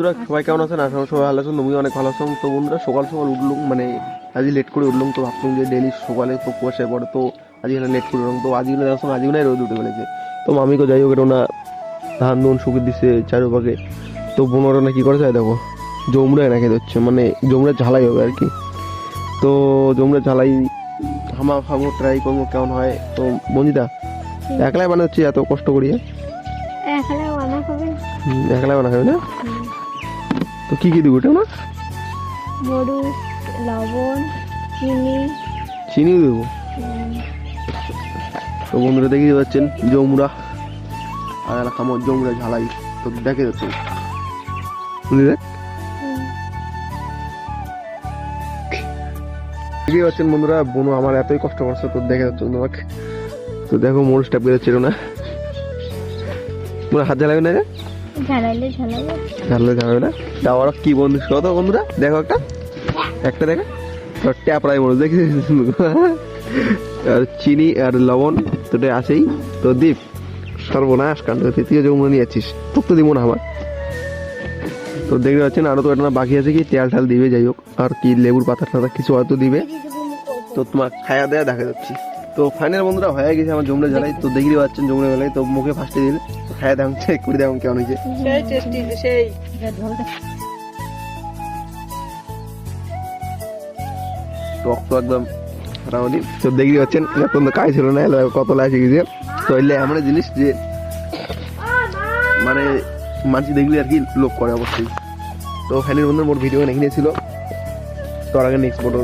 বন্ধুরা সবাই কেমন আছেন? আশা করি সবাই ভালো আছেন। তুমি অনেক ভালো আছো। তো বন্ধুরা সকাল সকাল উঠলুম, মানে আজ লেট করে উঠলাম। তো ভাবলাম যে ডেলি সকালে তো কুয়াশায় পড়ে, তো আজকে লেট করে উঠলাম। তো আজকে দেখলাম আজকে না রোদ উঠে ফেলেছে। তো মামিকে যাই হোক না ধান ধুন শুকিয়ে দিচ্ছে চারোপাকে। তো বোনরা না কি করে যায় দেখো, জমুরা এনে খেতে হচ্ছে, মানে জমুরা ঝালাই হবে আর কি। তো জমুরা ঝালাই হামা খাবো, ট্রাই করবো কেমন হয়। তো বঞ্জিতা একলাই বানাচ্ছি এত কষ্ট করিয়ে? একলাই বানা হবে। একলাই বানা খাবে না? তো কি কি দিব ওটা না? মরিচ, লবণ, চিনি। চিনি দেবো। তো বন্ধুরা দেখে পাচ্ছেন জমুরা আর খামো জমুরা ঝালাই। তো দেখে যাচ্ছে দেখ দেখে পাচ্ছেন বন্ধুরা, বোনো আমার এতই কষ্ট করছে। তো দেখে যাচ্ছে তোমাকে। তো দেখো মরিচটা বেরোচ্ছিল না, তোমার হাত ঝালাবে না? ঝালাইলে ঝালাবে। ঝাললে ঝালাবে না। তা ওরা কি বন্ধু কত বন্ধুরা দেখো, একটা দেখো ট্যাপ রাই মরিচ দেখি। আর চিনি আর লবণ তোটা আছেই। তো দীপ সর্বনাশ কাণ্ড, তৃতীয় যৌমুনা নিয়ে যাচ্ছিস, তোর তো দিব না আমার। তো দেখতে পাচ্ছেন আরো তো এটা না বাকি আছে, কি তেল ঠাল দিবে, যাই হোক আর কি লেবুর পাতা টাতা কিছু হয়তো দিবে। তো তোমার খায়া দেয়া দেখা যাচ্ছি। তো ফাইনাল বন্ধুরা হয়ে গেছে আমার জমুনা ঝালাই। তো দেখতে পাচ্ছেন জমুনা ঝালাই। তো মুখে ফার্স্টে দিলে তো খায়া দেখ, চেক করে দেখ কেমন হয়েছে। সেই টেস্টি সেই টক তো একদম মোটামুটি। তো দেখতে পাচ্ছেন এখন তো কাজ ছিল না, কত লাগে গেছে। তো এলে এমন জিনিস যে মানে মানুষ দেখলে আর কি লোক করে অবশ্যই। তো ফাইনাল বন্ধুর মোট ভিডিও এখানে ছিল। তো আর আগে নেক্সট ফটো